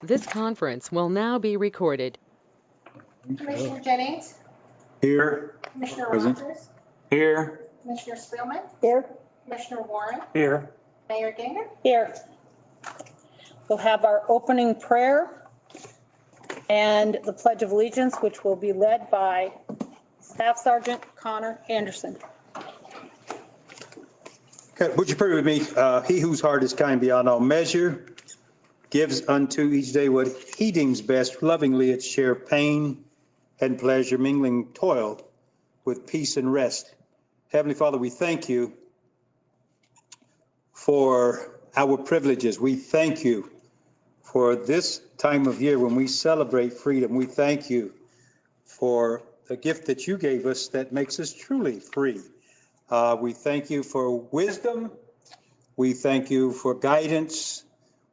This conference will now be recorded. Commissioner Jennings, Here. Commissioner Present. Rogers, Here. Commissioner Spielman, Here. Commissioner Warren, Here. Mayor Ganger. Here. We'll have our opening prayer and the Pledge of Allegiance, which will be led by Staff Sergeant Connor Anderson. Okay, would you pray with me? He whose heart is kind beyond all measure gives unto each day what he deems best, lovingly its share of pain and pleasure, mingling toil with peace and rest. Heavenly Father, we thank you for our privileges. We thank you for this time of year when we celebrate freedom. We thank you for the gift that you gave us that makes us truly free. We thank you for wisdom. We thank you for guidance.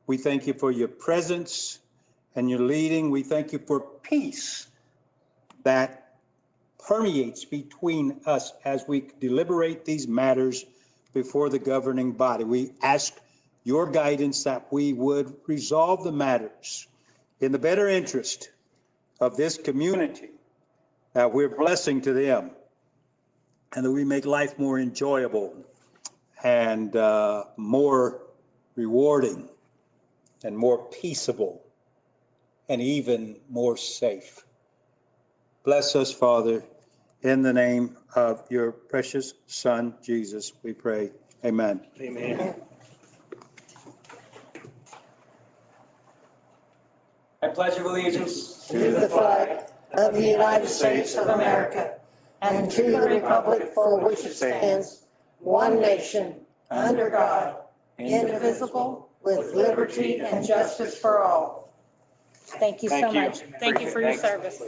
We thank you for your presence and your leading. We thank you for peace that permeates between us as we deliberate these matters before the governing body. We ask your guidance that we would resolve the matters in the better interest of this community, that we're a blessing to them, and that we make life more enjoyable and more rewarding and more peaceable and even more safe. Bless us, Father, in the name of your precious Son, Jesus, we pray. Amen. Amen. I pledge allegiance To the flag of the United States of America and to the republic for which it stands, one nation, under God, indivisible, with liberty and justice for all. Thank you so much. Thank you for your service.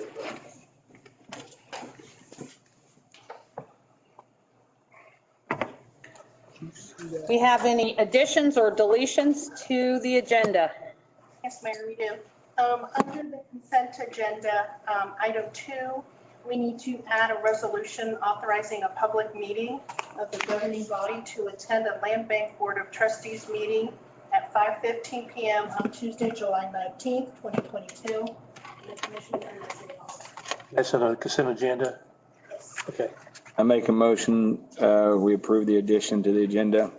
We have any additions or deletions to the agenda? Yes, Mayor, we do. Under the consent agenda, item 2, we need to add a resolution authorizing a public meeting of the governing body to attend a Land Bank Board of Trustees meeting at 5:15 p.m. on Tuesday, July 19th, 2022. in the Commission Room at City Hall. That's on the consent agenda. Yes. Okay. I make a motion, we approve the addition to the agenda.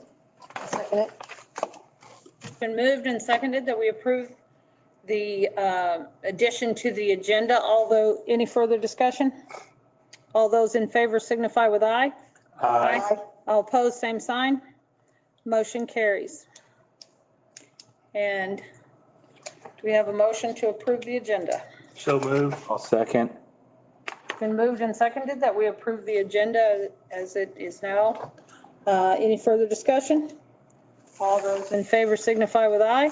Second it. It's been moved and seconded that we approve the addition to the agenda. Although, any further discussion? All those in favor signify with aye. Aye. All opposed, same sign. Motion carries. And do we have a motion to approve the agenda? So moved. I'll second. It's been moved and seconded that we approve the agenda as it is now. Any further discussion? All those in favor signify with aye.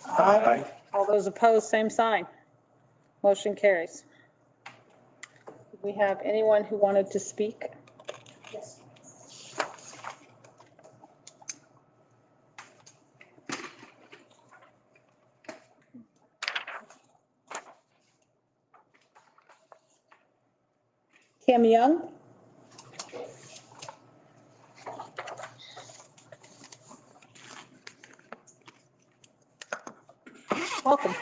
Aye. All those opposed, same sign. Motion carries. Do we have anyone who wanted to speak? Yes. Kim Young? Welcome.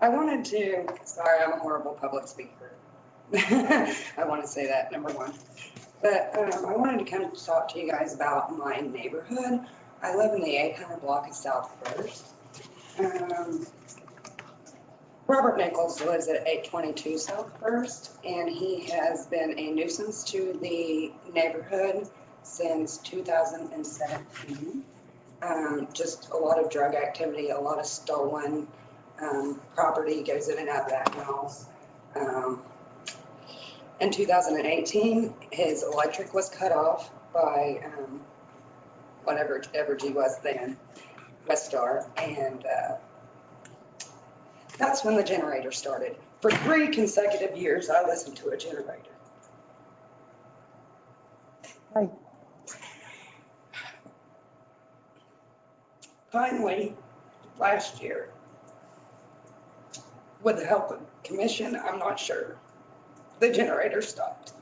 I wanted to, sorry, I'm a horrible public speaker. I want to say that, number one. But I wanted to kind of talk to you guys about my neighborhood. I live in the 800 block of South First. Robert Nichols lives at 822 South First, and he has been a nuisance to the neighborhood since 2017. Just a lot of drug activity, a lot of stolen property goes in and out of that house. In 2018, his electric was cut off by whatever Evergy was then, Westar, and that's when the generator started. For 3 consecutive years, I listened to a generator. Right. Finally, last year, with the help of the commission, I'm not sure, the generator stopped.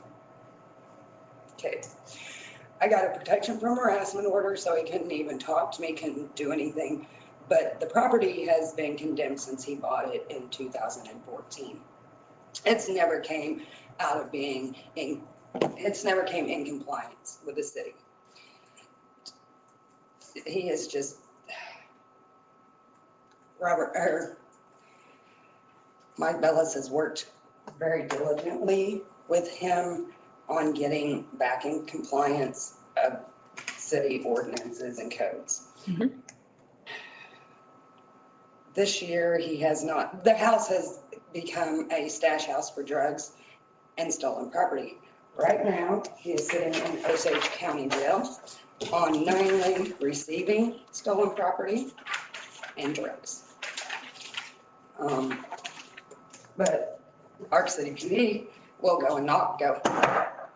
Okay. I got a protection from harassment order, so he couldn't even talk to me, couldn't do anything. But the property has been condemned since he bought it in 2014. It's never came out of being in, it's never came in compliance with the city. He is just, Mike Bellis has worked very diligently with him on getting back in compliance of city ordinances and codes. Mhm. This year, he has not, the house has become a stash house for drugs and stolen property. Right now, he is sitting in Osage County Jail on knowingly receiving stolen property and drugs. But Arc City PD will go and not go.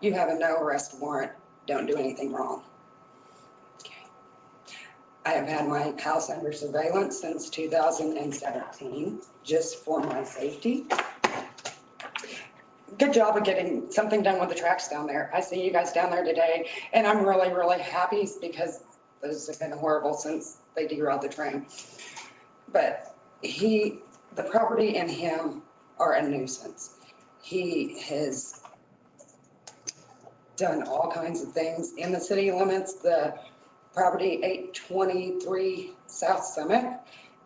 You have a no arrest warrant, don't do anything wrong. I have had my house under surveillance since 2017, just for my safety. Good job of getting something done with the tracks down there. I see you guys down there today, and I'm really, really happy because those have been horrible since they derailed the train. But the property and him are a nuisance. He has done all kinds of things in the city limits. The property 823 South Summit,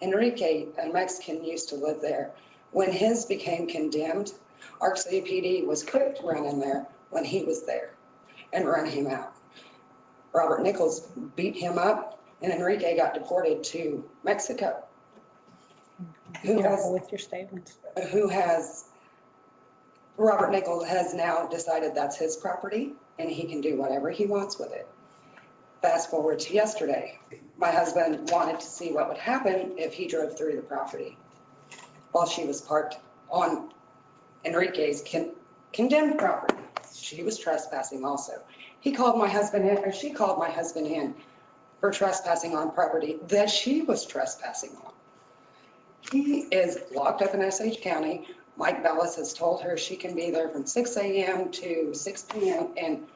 Enrique, a Mexican, used to live there. When his became condemned, Arc City PD was quick to run in there when he was there and run him out. Robert Nichols beat him up, and Enrique got deported to Mexico. With your statements. Robert Nichols has now decided that's his property and he can do whatever he wants with it. Fast forward to yesterday, my husband wanted to see what would happen if he drove through the property while she was parked on Enrique's condemned property. She was trespassing also. She called my husband in for trespassing on property that she was trespassing on. He is locked up in Osage County. Mike Bellis has told her she can be there from 6 a.m. to 6 p.m. and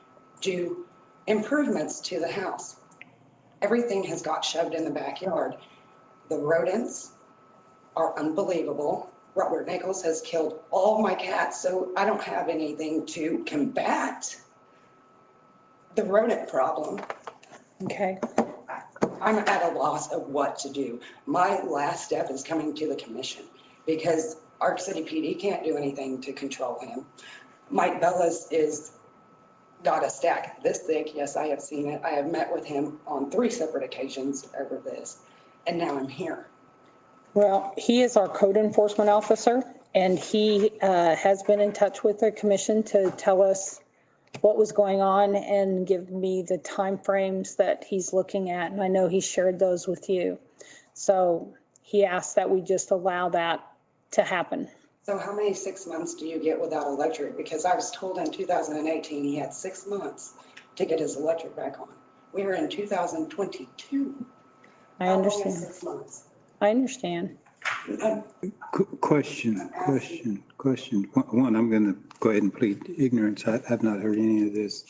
do improvements to the house. Everything has got shoved in the backyard. The rodents are unbelievable. Robert Nichols has killed all my cats, so I don't have anything to combat the rodent problem. Okay. I'm at a loss of what to do. My last step is coming to the commission because Arc City PD can't do anything to control him. Mike Bellis is got a stack this thick. Yes, I have seen it. I have met with him on 3 separate occasions over this, and now I'm here. Well, he is our code enforcement officer, and he has been in touch with the commission to tell us what was going on and give me the timeframes that he's looking at. And I know he shared those with you. So he asked that we just allow that to happen. So how many 6 months do you get without electric? Because I was told in 2018 he had 6 months to get his electric back on. We are in 2022. I How long is understand. 6 months? I understand. Question. One, I'm going to go ahead and plead ignorance. I've not heard any of this.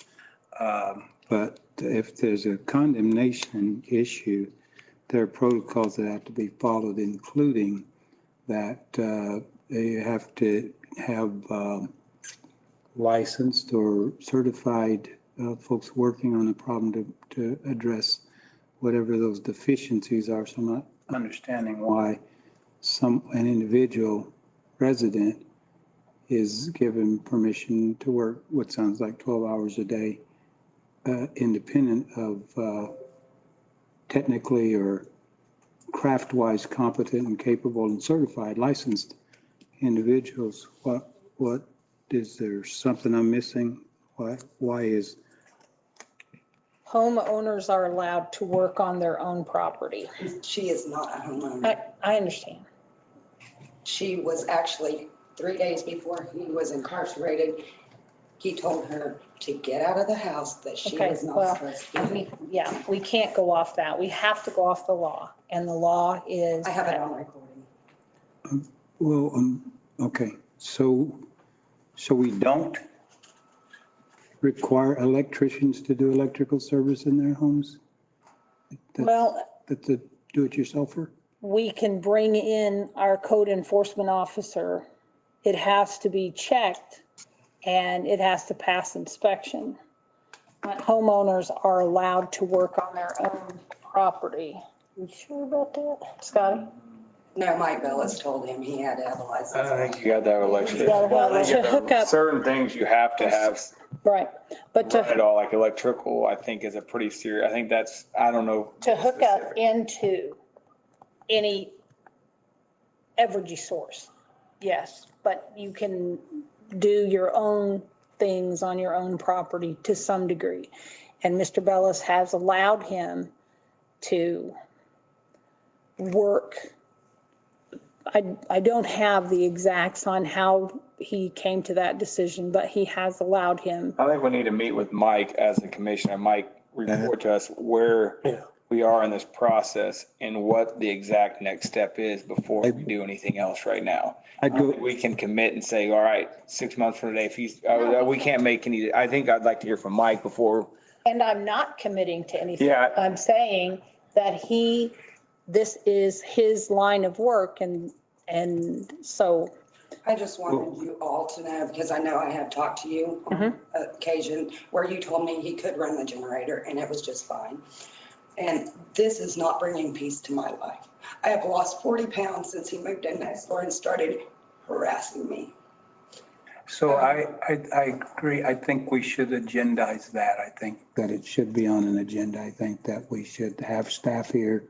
But if there's a condemnation issue, there are protocols that have to be followed, including that they have to have licensed or certified folks working on the problem to address whatever those deficiencies are. So I'm not understanding why an individual resident is given permission to work what sounds like 12 hours a day, independent of technically or craft-wise competent and capable and certified licensed individuals. What is there something I'm missing? Why is? Homeowners are allowed to work on their own property. She is not a homeowner. I understand. She was actually 3 days before he was incarcerated. He told her to get out of the house, that she Okay, was not well, supposed to be. Yeah, we can't go off that. We have to go off the law. And the law is. I have it on recording. Well, okay. So we don't require electricians to do electrical service in their homes? Well, That's a do-it-yourselfer? we can bring in our code enforcement officer. It has to be checked and it has to pass inspection. But homeowners are allowed to work on their own property. You sure about that, Scotty? No, Mike Bellis told him he had to have a license. I think you got that election. To hook up, Certain things you have to have, right, but run it to all, like electrical, I think is a pretty serious, I think that's, I don't know. hook up into any Evergy source, yes, but you can do your own things on your own property to some degree. And Mr. Bellis has allowed him to work. I don't have the exacts on how he came to that decision, but he has allowed him. I think we need to meet with Mike as the commissioner. Mike, report to us where we are in this process and what the exact next step is before we do anything else right now. We can commit and say, all right, 6 months from today, if he's, we can't make any, I think I'd like to hear from Mike before. And I'm not committing to anything. Yeah. I'm saying that this is his line of work and so. I just wanted you all to know, because I know I have talked to you on occasion where you told me he could run the generator and it was just fine. And this is not bringing peace to my life. I have lost 40 pounds since he moved in next door and started harassing me. So I agree. I think we should agendize that. I think that it should be on an agenda. I think that we should have staff here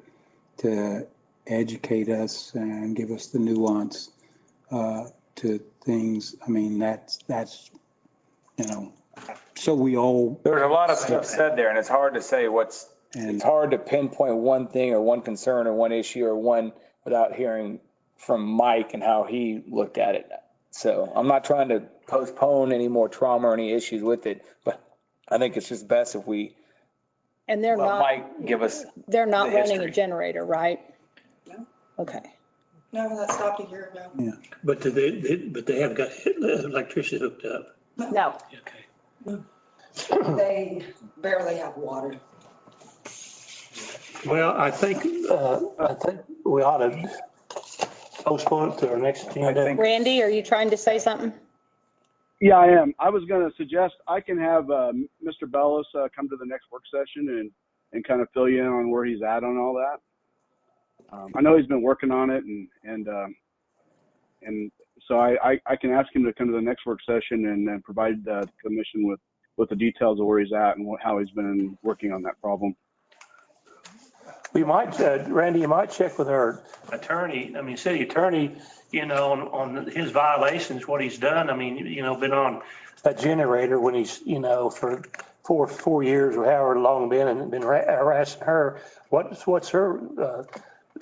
to educate us and give us the nuance to things. I mean, that's, so we all. There's a lot of stuff said there and it's hard to say it's hard to pinpoint one thing or one concern or one issue or one without hearing from Mike and how he looked at it. So I'm not trying to postpone any more trauma or any issues with it, but I think it's just best if we, And they're well, not, Mike give us, they're not the running a history. generator, right? No. Okay. No, that stopped a year ago. But they haven't got electricity hooked up. No. Okay. They barely have water. Well, I think we ought to postpone it to our next agenda. Randy, are you trying to say something? Yeah, I am. I was going to suggest I can have Mr. Bellis come to the next work session and kind of fill you in on where he's at on all that. I know he's been working on it, and so I can ask him to come to the next work session and provide the commission with the details of where he's at and how he's been working on that problem. We might, Randy, you might check with our attorney, city attorney, on his violations, what he's done. Been on a generator when he's, for 4 years or however long been and been harassing her. What's her,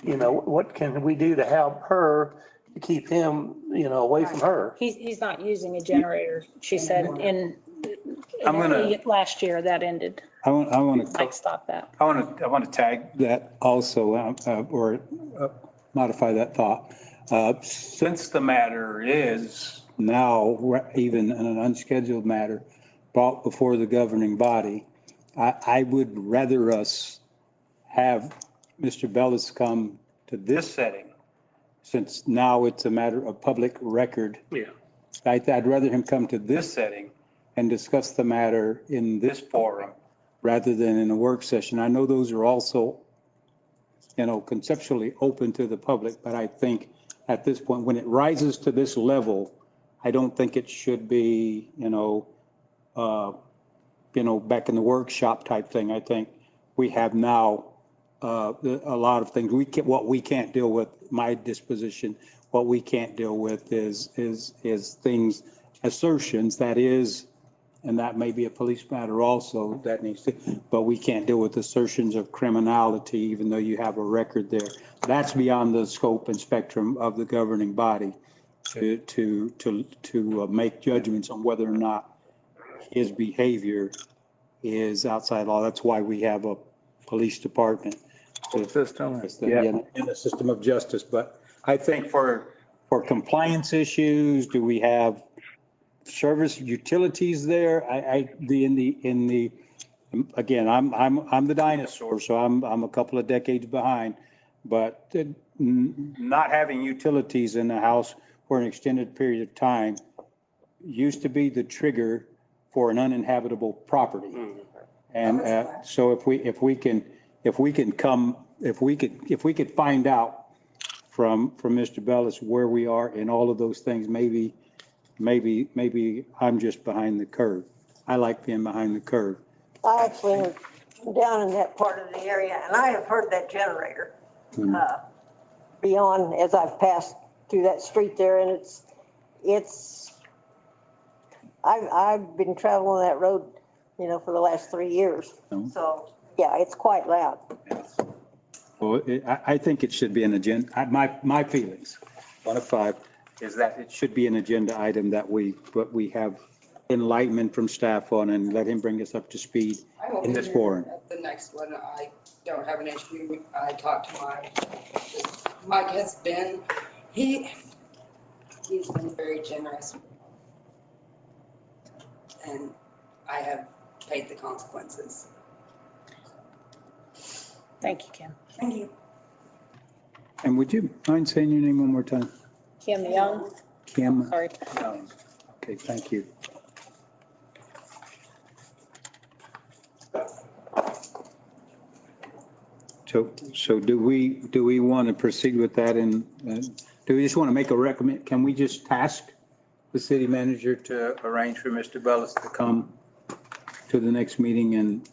what can we do to help her to keep him, away from her? He's not using a generator, she said, last year that ended. I want to. Mike stopped that. I want to tag that also, or modify that thought. Since the matter is now, even in an unscheduled matter, brought before the governing body, I would rather us have Mr. Bellis come to this setting, since now it's a matter of public record. Yeah. I'd rather him come to this setting and discuss the matter in this forum rather than in a work session. I know those are also, conceptually open to the public, but I think at this point, when it rises to this level, I don't think it should be, back in the workshop type thing. I think we have now a lot of things. What we can't deal with, my disposition, what we can't deal with is things, assertions, that is, and that may be a police matter also that needs to, but we can't deal with assertions of criminality, even though you have a record there. That's beyond the scope and spectrum of the governing body to make judgments on whether or not his behavior is outside law. That's why we have a police department. System. In the system of justice. But I think for compliance issues, do we have service utilities there? Again, I'm the dinosaur, so I'm a couple of decades behind. but not having utilities in the house for an extended period of time used to be the trigger for an uninhabitable property. And so if we could find out from Mr. Bellis where we are in all of those things, maybe I'm just behind the curve. I like being behind the curve. I actually am down in that part of the area, and I have heard that generator beyond as I've passed through that street there, and I've been traveling that road, for the last 3 years. So, yeah, it's quite loud. Well, I think it should be an agenda. My feelings, 1 of 5, is that it should be an agenda item that we have enlightenment from staff on and let him bring us up to speed in this forum. At the next one, I don't have an issue. I talked to Mike has been, he's been very generous. And I have paid the consequences. Thank you, Kim. Thank you. And would you mind saying your name one more time? Kim Young, Kim? sorry. Young. Okay, thank you. So do we want to proceed with that, and do we just want to make a recommend? Can we just task the city manager to arrange for Mr. Bellis to come to the next meeting and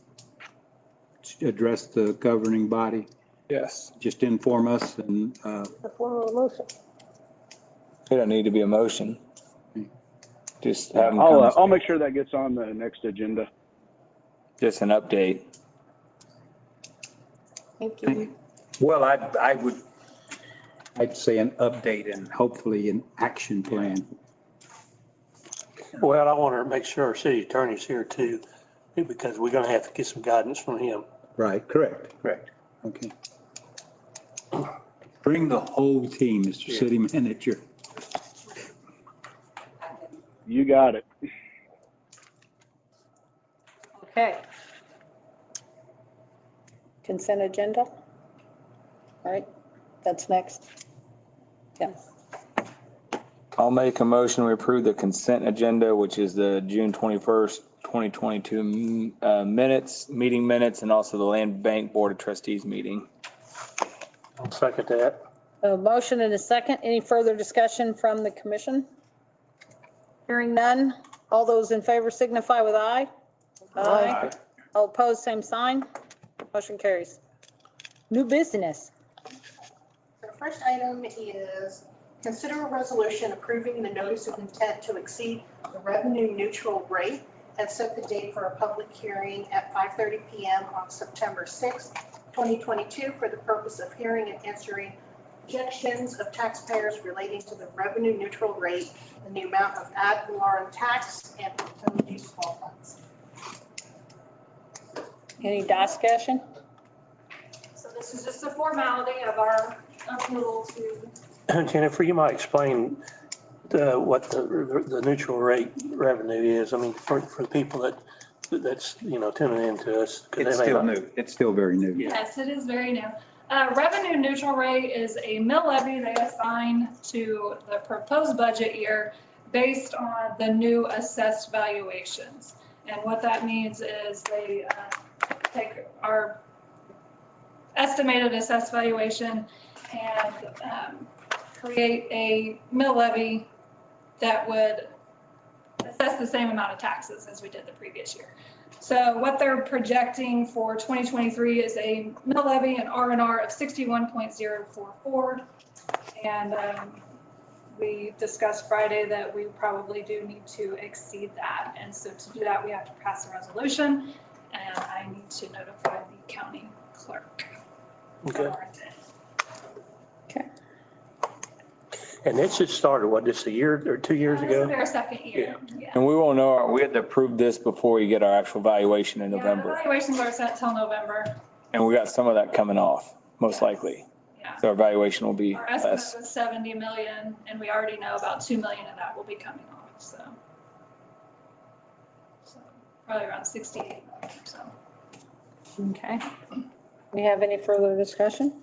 address the governing body? Yes. Just inform us and. The form of a motion. It don't need to be a motion. Just have them come. I'll make sure that gets on the next agenda. Just an update. Thank you. Well, I'd say an update and hopefully an action plan. Well, I want to make sure our city attorney's here too, because we're going to have to get some guidance from him. Right, correct. Okay. Bring the whole team, Mr. City Manager. You got it. Okay. Consent agenda? All right, that's next. Yes. I'll make a motion to approve the consent agenda, which is the June 21st, 2022 meeting minutes, and also the Land Bank Board of Trustees meeting. I'll second that. A motion and a second. Any further discussion from the commission? Hearing none. All those in favor signify with aye. Aye. All opposed, same sign. Motion carries. New business. The first item is consider a resolution approving the notice of intent to exceed the revenue neutral rate and set the date for a public hearing at 5:30 PM on September 6th, 2022 for the purpose of hearing and answering objections of taxpayers relating to the revenue neutral rate and the amount of ad valorem tax and proposed use of funds. Any discussion? So this is just a formality of our approval to. Jennifer, you might explain what the neutral rate revenue is. I mean, for the people that's tuning into us. It's still new. It's still very new. Yes, it is very new. Revenue neutral rate is a mill levy they assign to the proposed budget year based on the new assessed valuations. And what that means is they take our estimated assessed valuation and create a mill levy that would assess the same amount of taxes as we did the previous year. So what they're projecting for 2023 is a mill levy and R&R of 61.044. And we discussed Friday that we probably do need to exceed that. And so to do that, we have to pass a resolution, and I need to notify the county clerk. Okay. And it just started, just a year or 2 years This will ago? be our second year. Yeah. And we won't know, we had to approve this before we get our actual valuation in Yeah, November. evaluations are set till November. And we got some of that coming off, most likely. Yeah. So our valuation will be Our estimate less. was 70 million, and we already know about 2 million of that will be coming off, so probably around 68 million or so. Okay. We have any further discussion?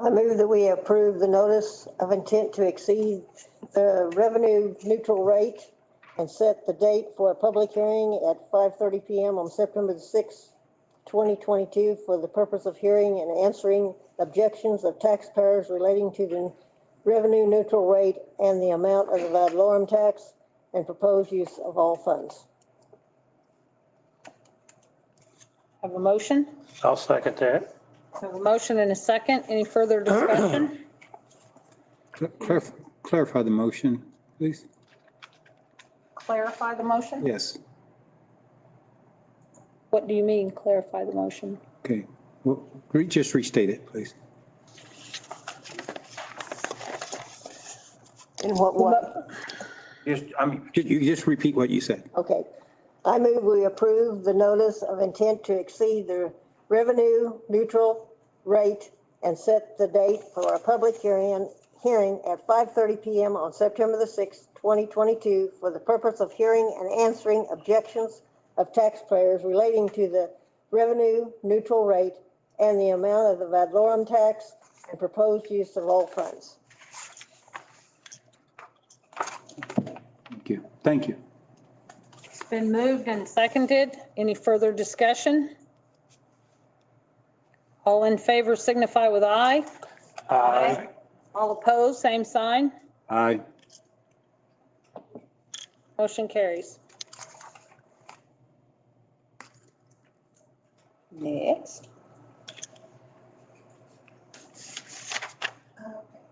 I move that we approve the notice of intent to exceed the revenue neutral rate and set the date for a public hearing at 5:30 PM on September the 6th, 2022 for the purpose of hearing and answering objections of taxpayers relating to the revenue neutral rate and the amount of the ad valorem tax and proposed use of all funds. Have a motion? I'll second that. Have a motion and a second. Any further discussion? Clarify the motion, please. Clarify the motion? Yes. What do you mean, clarify the motion? Okay. Well, just restate it, please. In what way? You just repeat what you said. Okay. I move we approve the notice of intent to exceed the revenue neutral rate and set the date for a public hearing at 5:30 PM on September the 6th, 2022 for the purpose of hearing and answering objections of taxpayers relating to the revenue neutral rate and the amount of the ad valorem tax and proposed use of all funds. Thank you. Thank you. It's been moved and seconded. Any further discussion? All in favor signify with aye. Aye. All opposed, same sign. Aye. Motion carries. Next.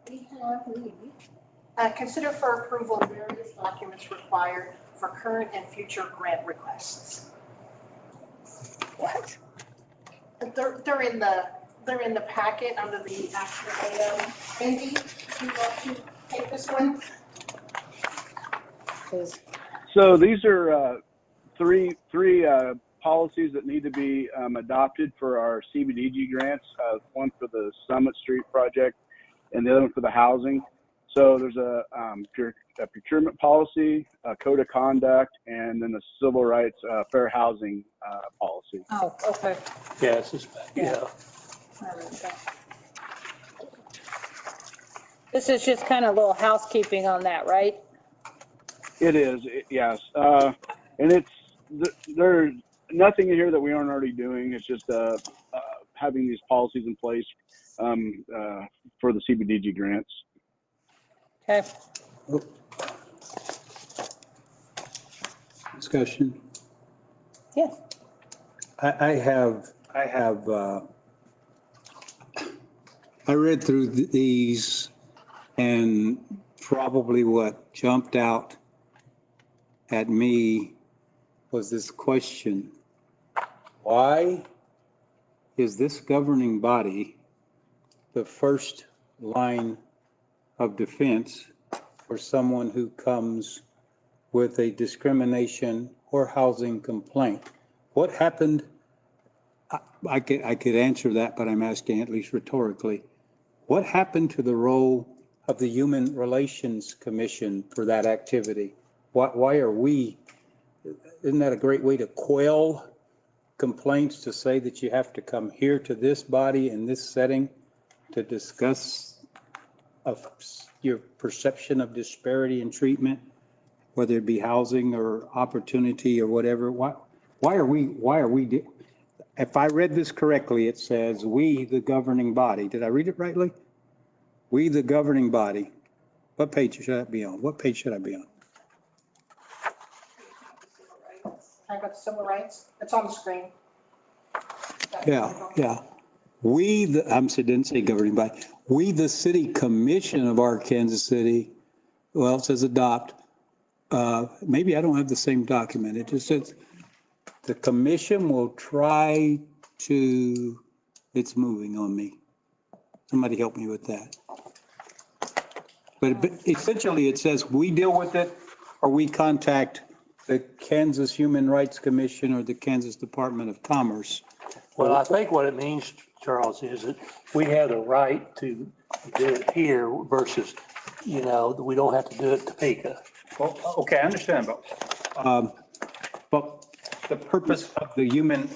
We have consider for approval various documents required for current and future grant requests. What? They're in the packet under the action item. Andy, do you want to take this one? So these are three policies that need to be adopted for our CBDG grants. One for the Summit Street project and the other one for the housing. So there's a procurement policy, a code of conduct, and then the civil rights fair housing policy. Oh, okay. Yes, yeah. This is just kind of a little housekeeping on that, right? It is, yes. And there's nothing in here that we aren't already doing. It's just having these policies in place for the CBDG grants. Okay. Discussion. Yes. I read through these and probably what jumped out at me was this question. Why is this governing body the first line of defense for someone who comes with a discrimination or housing complaint? What happened? I could answer that, but I'm asking at least rhetorically. What happened to the role of the Human Relations Commission for that activity? Why are we, isn't that a great way to quell complaints, to say that you have to come here to this body in this setting to discuss your perception of disparity in treatment, whether it be housing or opportunity or whatever? Why are we, if I read this correctly, it says, we, the governing body. Did I read it rightly? We, the governing body. What page should I be on? What page should I be on? I got civil rights. It's on the screen. Yeah. We, I didn't say governing body. We, the city commission of Arkansas City, well, it says adopt. Maybe I don't have the same document. It just says the commission will try to, it's moving on me. Somebody help me with that. But essentially it says we deal with it or we contact the Kansas Human Rights Commission or the Kansas Department of Commerce. Well, I think what it means, Charles, is that we have the right to do it here versus, we don't have to do it in Topeka. Well, okay, I understand, but the purpose of the Human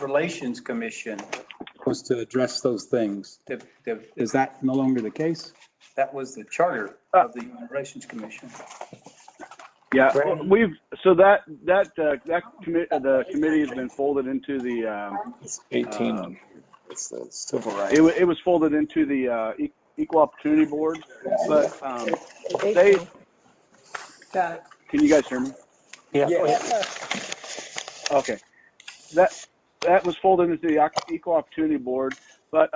Relations Commission was to address those things. Is that no longer the case? That was the charter of the Human Relations Commission. Yeah, the committee has been folded into the, It's 18. It's civil rights. it was folded into the Equal Opportunity Board, but they, Got it. can you guys hear me? Yeah. Okay. That was folded into the Equal Opportunity Board, but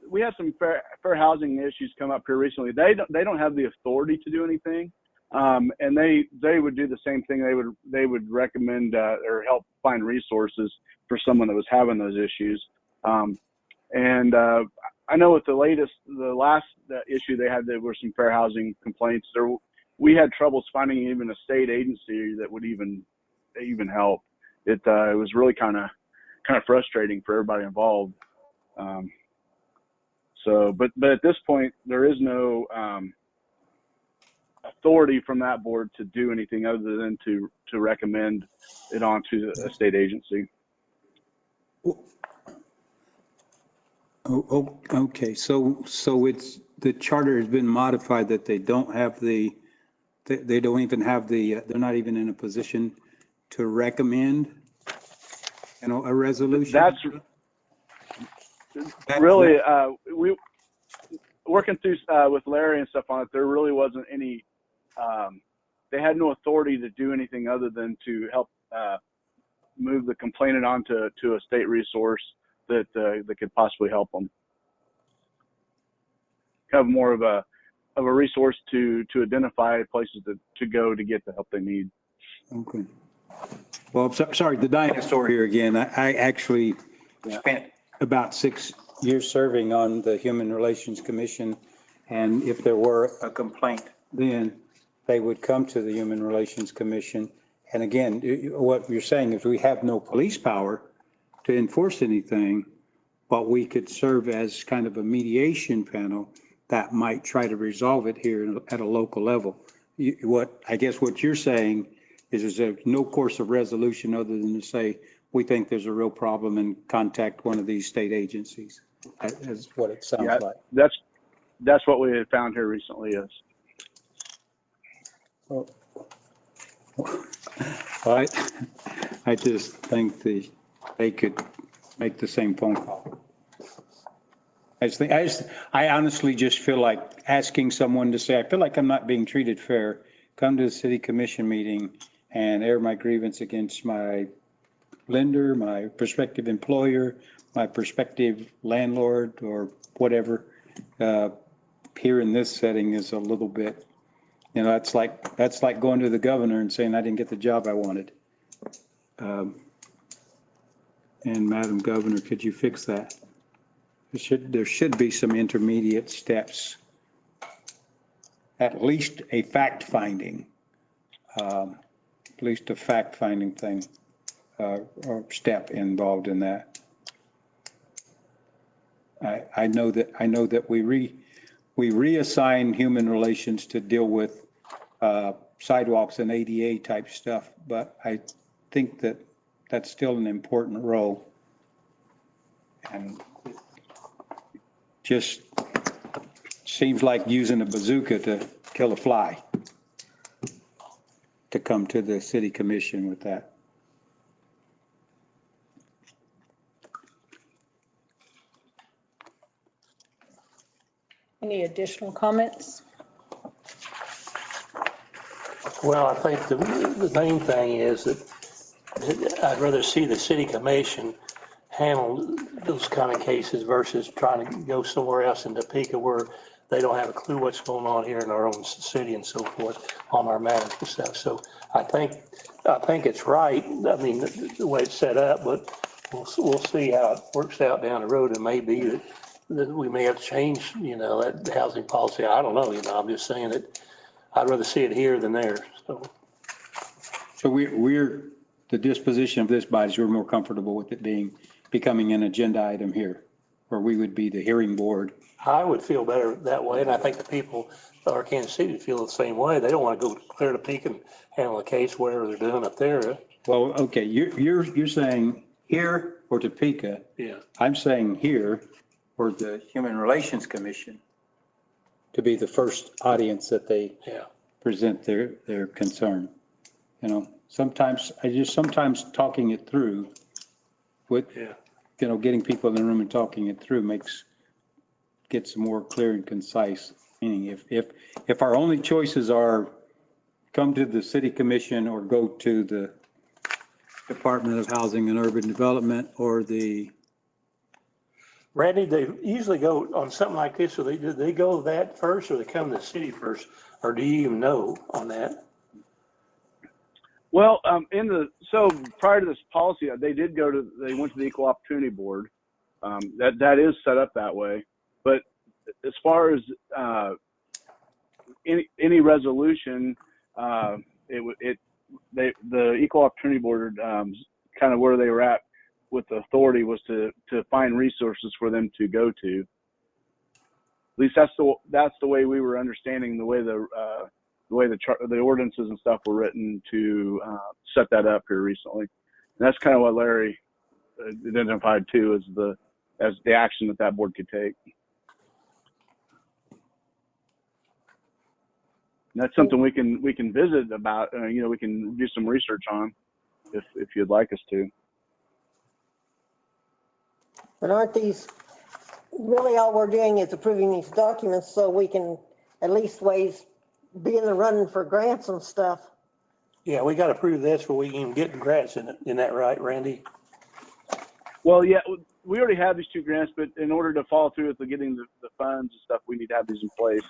we had some fair housing issues come up here recently. They don't have the authority to do anything. And they would do the same thing. They would recommend or help find resources for someone that was having those issues. I know with the last issue they had, there were some fair housing complaints. We had troubles finding even a state agency that would even help. It was really kind of frustrating for everybody involved. But at this point, there is no authority from that board to do anything other than to recommend it onto a state agency. Oh, okay. So it's, the charter has been modified that they don't have they don't even have they're not even in a position to recommend, a resolution? That's really, we working through with Larry and stuff on it, there really wasn't any, they had no authority to do anything other than to help move the complainant onto a state resource that could possibly help them. Kind of more of a resource to identify places to go to get the help they need. Okay. Well, I'm sorry, the dinosaur here again. I actually spent about 6 years serving on the Human Relations Commission. And if there were a complaint, then they would come to the Human Relations Commission. And again, what you're saying is we have no police power to enforce anything, but we could serve as kind of a mediation panel that might try to resolve it here at a local level. I guess what you're saying is there's no course of resolution other than to say, we think there's a real problem and contact one of these state agencies. That's what it sounds like. That's what we had found here recently is. Well, I just think they could make the same phone call. I honestly just feel like asking someone to say, I feel like I'm not being treated fair. Come to the city commission meeting and air my grievance against my lender, my prospective employer, my prospective landlord, or whatever. Here in this setting is a little bit, that's like going to the governor and saying I didn't get the job I wanted. And Madam Governor, could you fix that? There should be some intermediate steps, at least a fact-finding thing or step involved in that. I know that we reassign human relations to deal with sidewalks and ADA type stuff, but I think that that's still an important role. And just seems like using a bazooka to kill a fly to come to the city commission with that. Any additional comments? Well, I think the main thing is that I'd rather see the city commission handle those kind of cases versus trying to go somewhere else in Topeka where they don't have a clue what's going on here in our own city and so forth on our matters and stuff. So I think it's right. I mean, the way it's set up, but we'll see how it works out down the road. It may be that we may have to change, that housing policy. I don't know, I'm just saying that I'd rather see it here than there. So we're the disposition of this body, we're more comfortable with it becoming an agenda item here, where we would be the hearing board. I would feel better that way, and I think the people of our Kansas City feel the same way. They don't want to go clear to Peak and handle a case, whatever they're doing up there. Well, okay, you're saying here or Topeka. Yeah. I'm saying here for the Human Relations Commission to be the first audience that they Yeah. present their concern. You know, sometimes talking it through with, Yeah. you know, getting people in the room and talking it through gets more clear and concise. Meaning if our only choices are come to the city commission or go to the Department of Housing and Urban Development or the, Randy, they usually go on something like this, or do they go that first, or they come to the city first, or do you even know on that? Well, so prior to this policy, they went to the Equal Opportunity Board. That is set up that way. But as far as any resolution, the Equal Opportunity Board, kind of where they were at with the authority was to find resources for them to go to. At least that's the way we were understanding the way the ordinances and stuff were written to set that up here recently. And that's kind of what Larry identified too as the action that board could take. And that's something we can visit about. We can do some research on if you'd like us to. But aren't these, really all we're doing is approving these documents so we can at least be in the running for grants and stuff? Yeah, we got to prove this before we can even get the grants in it. Isn't that right, Randy? Well, yeah, we already have these 2 grants, but in order to follow through with getting the funds and stuff, we need to have these in place.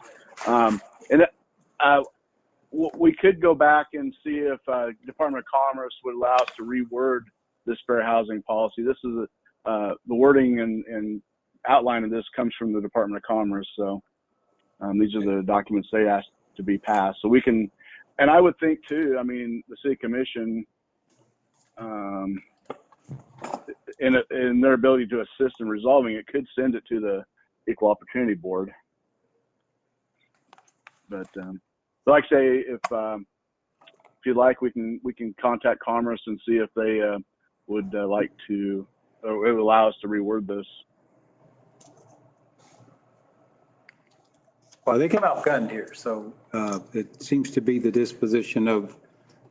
We could go back and see if Department of Commerce would allow us to reword this fair housing policy. This is the wording and outline of this comes from the Department of Commerce. So these are the documents they asked to be passed. So we can, and I would think too, I mean, the city commission, in their ability to assist in resolving it, could send it to the Equal Opportunity Board. But like I say, if you'd like, we can contact Commerce and see if they would like to, or it would allow us to reword this. well, they came out gunned here. So it seems to be the disposition of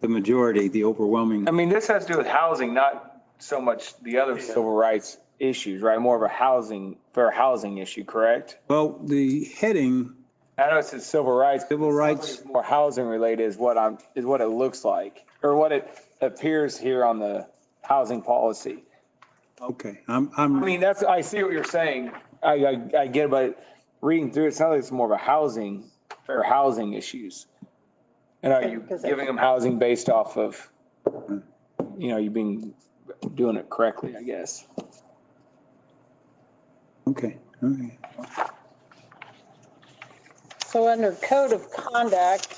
the majority, the overwhelming. I mean, this has to do with housing, not so much the other civil rights issues, right? More of a fair housing issue, correct? Well, the heading. I know it says civil rights. Civil rights. More housing related is what it looks like, or what it appears here on the housing policy. Okay, I mean, I see what you're saying. I get it, but reading through it, sounds like it's more of a fair housing issues. And are you giving them housing based off of, you doing it correctly, I guess. Okay. Okay. So under code of conduct,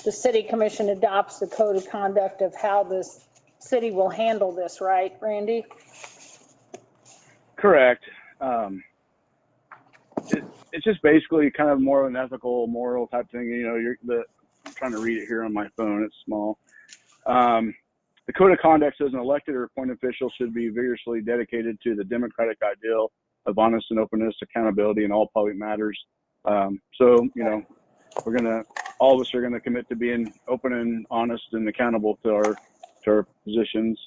the city commission adopts the code of conduct of how this city will handle this, right, Randy? Correct. It's just basically kind of more of an ethical, moral type thing. I'm trying to read it here on my phone. It's small. The code of conduct says an elected or appointed official should be vigorously dedicated to the democratic ideal of honest and openness, accountability in all public matters. So all of us are gonna commit to being open and honest and accountable to our positions.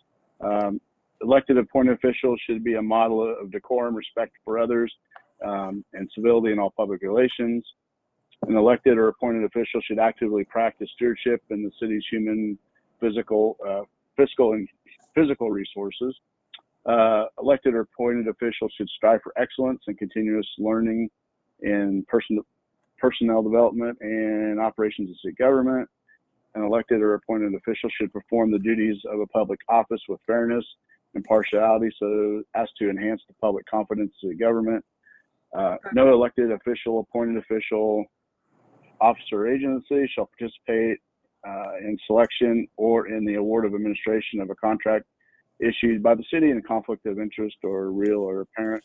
Elected appointed officials should be a model of decorum, respect for others, and civility in all public relations. An elected or appointed official should actively practice stewardship in the city's human, fiscal, and physical resources. Elected or appointed officials should strive for excellence and continuous learning in personnel development and operations of city government. An elected or appointed official should perform the duties of a public office with fairness and impartiality so as to enhance the public confidence in the government. No elected official, appointed official, officer or agency shall participate in selection or in the award of administration of a contract issued by the city in a conflict of interest or real or apparent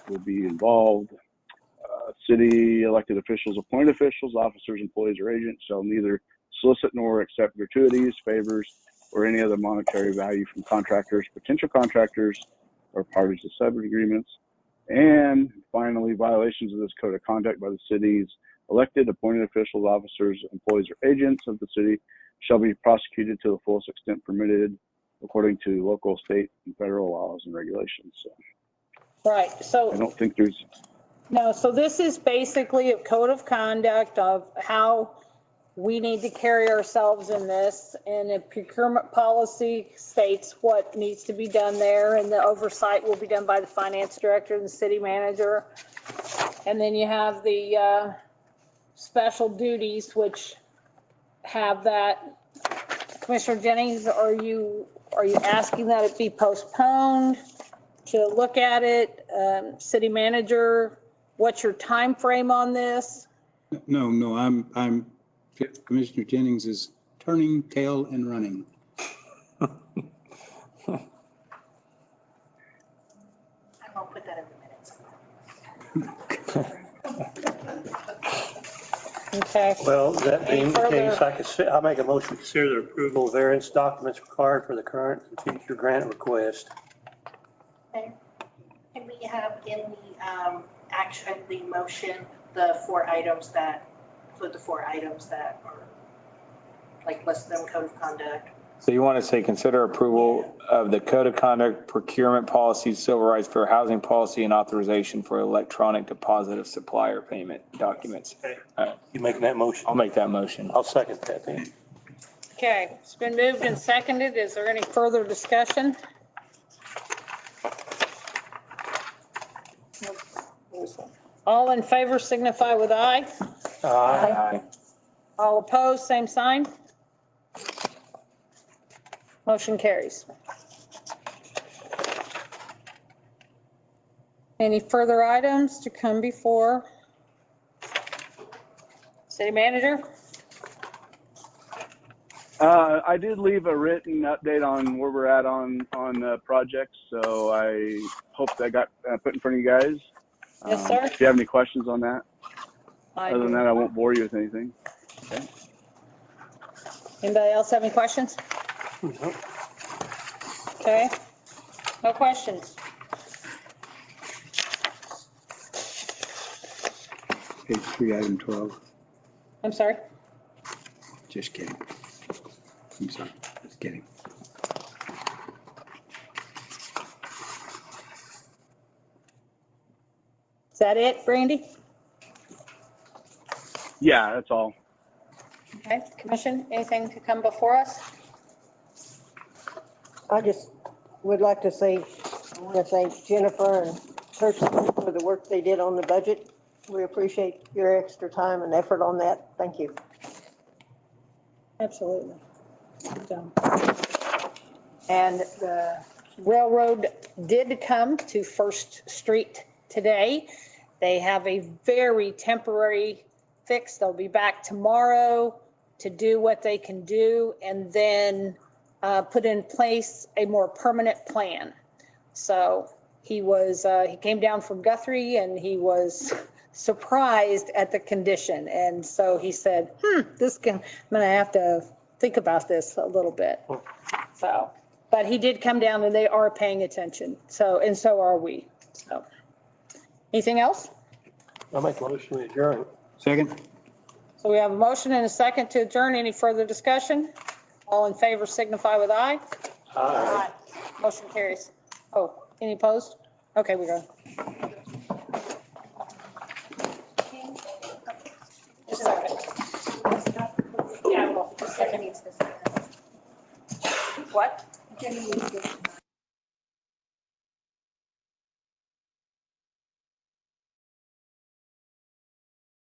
will be involved. City elected officials, appointed officials, officers, employees, or agents shall neither solicit nor accept gratuities, favors, or any other monetary value from contractors, potential contractors, or parties to separate agreements. And finally, violations of this code of conduct by the city's elected, appointed officials, officers, employees, or agents of the city shall be prosecuted to the fullest extent permitted according to local, state, and federal laws and regulations. So Right, I so, don't think there's, no, so this is basically a code of conduct of how we need to carry ourselves in this, and a procurement policy states what needs to be done there, and the oversight will be done by the finance director and the city manager. And then you have the special duties, which have that. Commissioner Jennings, are you asking that it be postponed to look at it? City manager, what's your time frame on this? No, I'm, Commissioner Jennings is turning tail and running. I won't put that in the minutes. Okay. Well, that being the Any case, I'll make a motion to consider the approval of variance documents required for the current and future grant request. Okay. Can we have in the action, the motion, the 4 items that, include the 4 items that are like listed in code of conduct? So you want to say consider approval of the code of conduct, procurement policy, civil rights, fair housing policy, and authorization for electronic deposit of supplier payment documents. Okay. All right. You making that motion? I'll make that motion. I'll second that then. Okay, it's been moved and seconded. Is there any further discussion? All in favor signify with aye. Aye. All opposed, same sign. Motion carries. Any further items to come before city manager? I did leave a written update on where we're at on the project, so I hope that got put in front of you guys. Yes, sir. If you have any questions on that, I other than do. that, I won't bore you with anything. Okay. Anybody else have any questions? No. Okay, no questions. Page 3, item 12. I'm sorry. Just kidding. I'm sorry, just kidding. Is that it, Brandy? Yeah, that's all. Okay, commission, anything to come before us? I just would like to say, I want to thank Jennifer and Kirsten for the work they did on the budget. We appreciate your extra time and effort on that. Thank you. Absolutely. And the railroad did come to First Street today. They have a very temporary fix. They'll be back tomorrow to do what they can do and then put in place a more permanent plan. So he came down from Guthrie and he was surprised at the condition. And so he said, I'm gonna have to think about this a little bit. So, but he did come down and they are paying attention. So, and so are we. So, anything else? I'll make a motion to adjourn. Second? So we have a motion and a second to adjourn. Any further discussion? All in favor signify with aye. Aye. Motion carries. Oh, any opposed? Okay, we go. Just a second. Yeah, well, just a second. What?